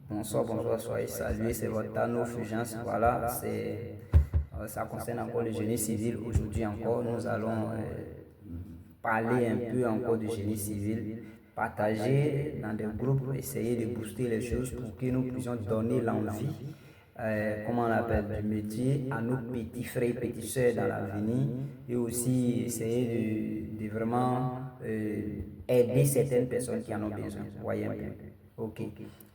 Bonsoir, bonsoir, soyez salués, c'est votre Tano Fulgence. Voilà, ça concerne encore le génie civil. Aujourd'hui encore, nous allons parler un peu encore du génie civil, partager dans des groupes, essayer de booster les choses pour que nous puissions donner l'envie, comment on appelle, du métier à nos petits frères et petites soeurs dans l'avenir et aussi essayer de vraiment aider certaines personnes qui en ont besoin. Voyez un peu. Ok.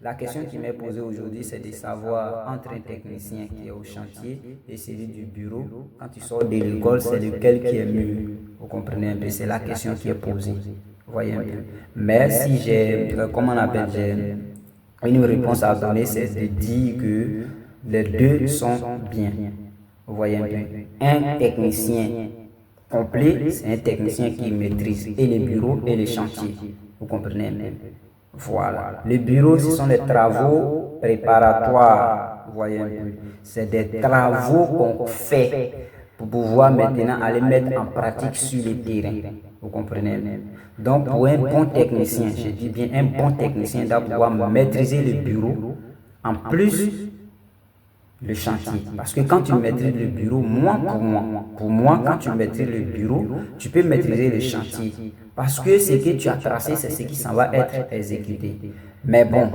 La question qui m'est posée aujourd'hui, c'est de savoir entre un technicien qui est au chantier et celui du bureau, quand tu sors de l'école, c'est lequel qui est mieux. Vous comprenez un peu, c'est la question qui est posée. Voyez un peu. Mais si j'ai, comment on appelle, j'ai une réponse à donner, c'est de dire que les deux sont bien. Vous voyez un peu. Un technicien complet, c'est un technicien qui maîtrise et les bureaux et les chantiers. Vous comprenez un peu. Voilà. Les bureaux, ce sont des travaux préparatoires. Vous voyez un peu. C'est des travaux qu'on fait pour pouvoir maintenant aller mettre en pratique sur le terrain. Vous comprenez? Donc, pour un bon technicien, je dis bien un bon technicien, doit pouvoir maîtriser le bureau, en plus le chantier. Parce que quand tu maîtrises le bureau, pour moi, quand tu maîtrises le bureau, tu peux maîtriser le chantier. Parce que ce que tu as tracé, c'est ce qui s'en va être exécuté. Mais bon,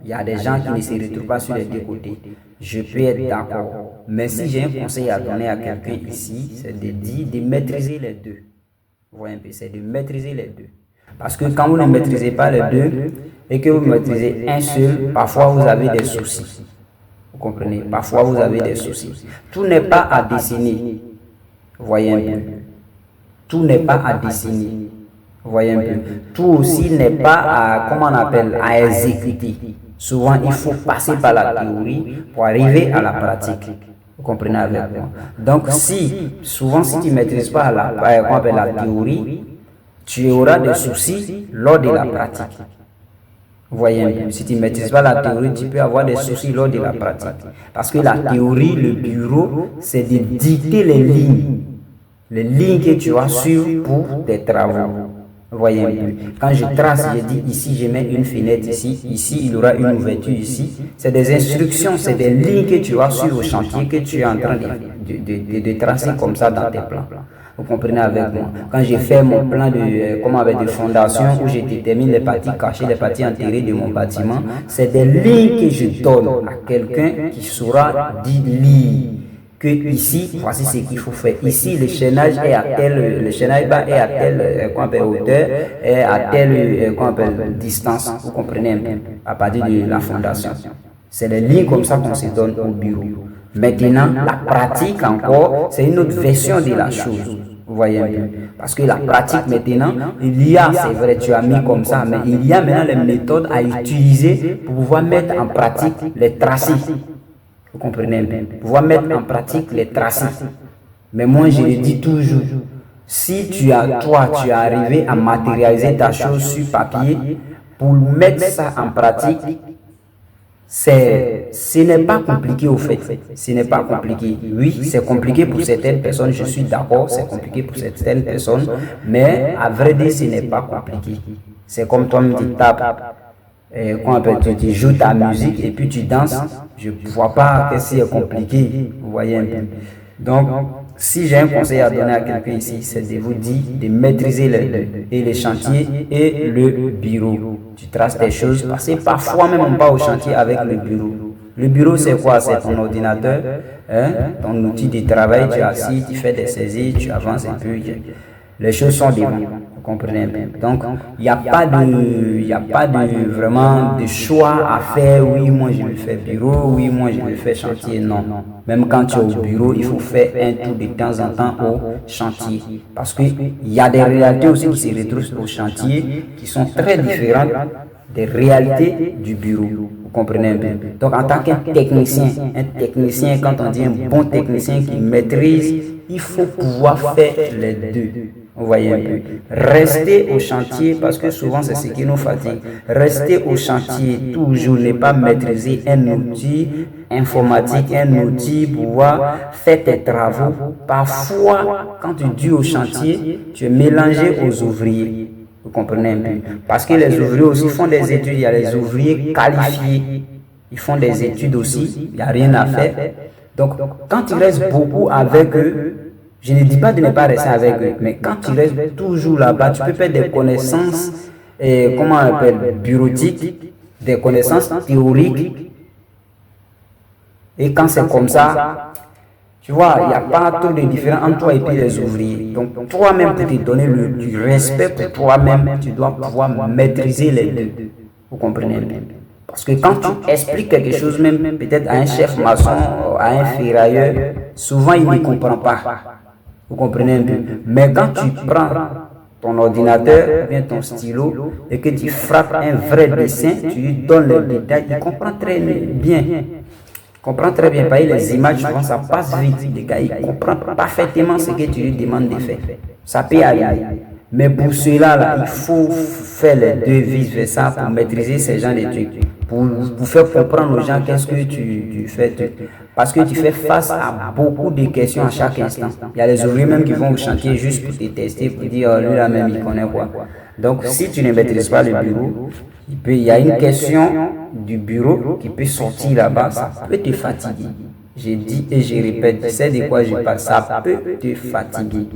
il y a des gens qui ne se retrouvent pas sur les deux côtés. Je peux être d'accord. Mais si j'ai un conseil à donner à quelqu'un ici, c'est de dire de maîtriser les deux. Vous voyez un peu, c'est de maîtriser les deux. Parce que quand vous ne maîtrisez pas les deux et que vous maîtrisez un seul, parfois vous avez des soucis. Vous comprenez? Parfois vous avez des soucis. Tout n'est pas à dessiner. Vous voyez un peu. Tout n'est pas à dessiner. Vous voyez un peu. Tout aussi n'est pas à, comment on appelle, à exécuter. Souvent, il faut passer par la théorie pour arriver à la pratique. Vous comprenez avec moi? Donc, souvent, si tu ne maîtrises pas la théorie, tu auras des soucis lors de la pratique. Vous voyez un peu. Si tu ne maîtrises pas la théorie, tu peux avoir des soucis lors de la pratique. Parce que la théorie, le bureau, c'est de dicter les lignes que tu as suivre pour tes travaux. Vous voyez un peu. Quand je trace, je dis ici, je mets une fenêtre ici, il y aura une ouverture ici. C'est des instructions, c'est des lignes que tu as suivre au chantier que tu es en train de tracer comme ça dans tes plans. Vous comprenez avec moi? Quand j'ai fait mon plan de fondation où je détermine les parties cachées, les parties enterrées de mon bâtiment, c'est des lignes que je donne à quelqu'un qui saura lire que ici, voici ce qu'il faut faire. Ici, le chaînage est à le chaînage bas est à telle hauteur, est à telle distance. Vous comprenez un peu, à partir de la fondation. C'est les lignes comme ça qu'on se donne au bureau. Maintenant, la pratique encore, c'est une autre version de la chose. Vous voyez un peu. Parce que la pratique maintenant, il y a, c'est vrai, tu as mis comme ça, mais il y a maintenant les méthodes à utiliser pour pouvoir mettre en pratique les tracés. Vous comprenez un peu. Pouvoir mettre en pratique les tracés. Mais moi, je le dis toujours, si tu es arrivé à matérialiser ta chose sur papier, pour mettre ça en pratique, ce n'est pas compliqué au fait. Ce n'est pas compliqué. Oui, c'est compliqué pour certaines personnes, je suis d'accord, c'est compliqué pour certaines personnes, mais à vrai dire, ce n'est pas compliqué. C'est comme toi, tu tapes. Tu joues ta musique et puis tu danses, je ne vois pas que c'est compliqué, vous voyez un peu. Donc, si j'ai un conseil à donner à quelqu'un ici, c'est de vous dire de maîtriser les chantiers et le bureau. Tu traces des choses, parce que parfois même on va au chantier avec le bureau. Le bureau, c'est quoi? C'est ton ordinateur, ton outil de travail, tu es assis, tu fais des saisies, tu avances un peu. Les choses sont devant. Vous comprenez un peu. Donc, il n'y a pas de vraiment de choix à faire. Oui, moi je vais faire bureau. Oui, moi je vais faire chantier. Non. Même quand tu es au bureau, il faut faire un tour de temps en temps au chantier. Parce qu'il y a des réalités aussi qui se retrouvent au chantier qui sont très différentes des réalités du bureau. Vous comprenez un peu. Donc, en tant qu'un technicien, quand on dit un bon technicien qui maîtrise, il faut pouvoir faire les deux. Vous voyez un peu. Rester au chantier, parce que souvent c'est ce qui nous fatigue. Rester au chantier toujours, ne pas maîtriser un outil informatique, un outil pour pouvoir faire tes travaux. Parfois, quand tu dis au chantier, tu es mélangé aux ouvriers. Vous comprenez un peu. Parce que les ouvriers aussi font des études, il y a les ouvriers qualifiés. ils font des études aussi, il n'y a rien à faire. Donc, quand tu restes beaucoup avec eux, je ne dis pas de ne pas rester avec eux, mais quand tu restes toujours là-bas, tu peux perdre des connaissances, comment on appelle, bureautiques, des connaissances théoriques. Et quand c'est comme ça, tu vois, il n'y a pas trop de différence entre toi et puis les ouvriers. Donc, toi-même, pour te donner du respect pour toi-même, tu dois pouvoir maîtriser les deux. Vous comprenez bien? Parce que quand tu expliques quelque chose, même peut-être à un chef maçon, à un ferrailleur, souvent il ne comprend pas. Vous comprenez un peu? Mais quand tu prends ton ordinateur, bien ton stylo, et que tu frappes un vrai dessin, tu lui donnes les détails, il comprend très bien. Comprend très bien, parce que les images, souvent, ça passe vite. Les gars, ils comprennent parfaitement ce que tu lui demandes de faire. Ça peut arriver. Mais pour cela, là, il faut faire les deux vice-versa pour maîtriser ces gens de trucs. Pour faire comprendre aux gens qu'est-ce que tu fais. Parce que tu fais face à beaucoup de questions à chaque instant. Il y a les ouvriers même qui vont au chantier juste pour te tester, pour dire, oh, lui là même, il connaît quoi. Donc, si tu ne maîtrises pas le bureau, il y a une question du bureau qui peut sortir là-bas, ça peut te fatiguer. J'ai dit et je répète, tu sais de quoi je parle, ça peut te fatiguer.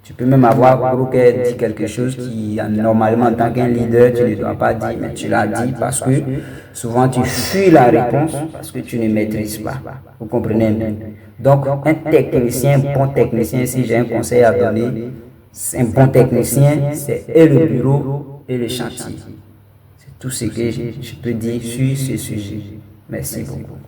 Tu peux même avoir dit quelque chose qui, normalement, en tant qu'un leader, tu ne dois pas dire, mais tu l'as dit parce que souvent tu fuis la réponse parce que tu ne maîtrises pas. Vous comprenez bien? Donc, un technicien, un bon technicien, si j'ai un conseil à donner, un bon technicien, c'est et le bureau et le chantier. C'est tout ce que je peux dire sur ce sujet. Merci beaucoup.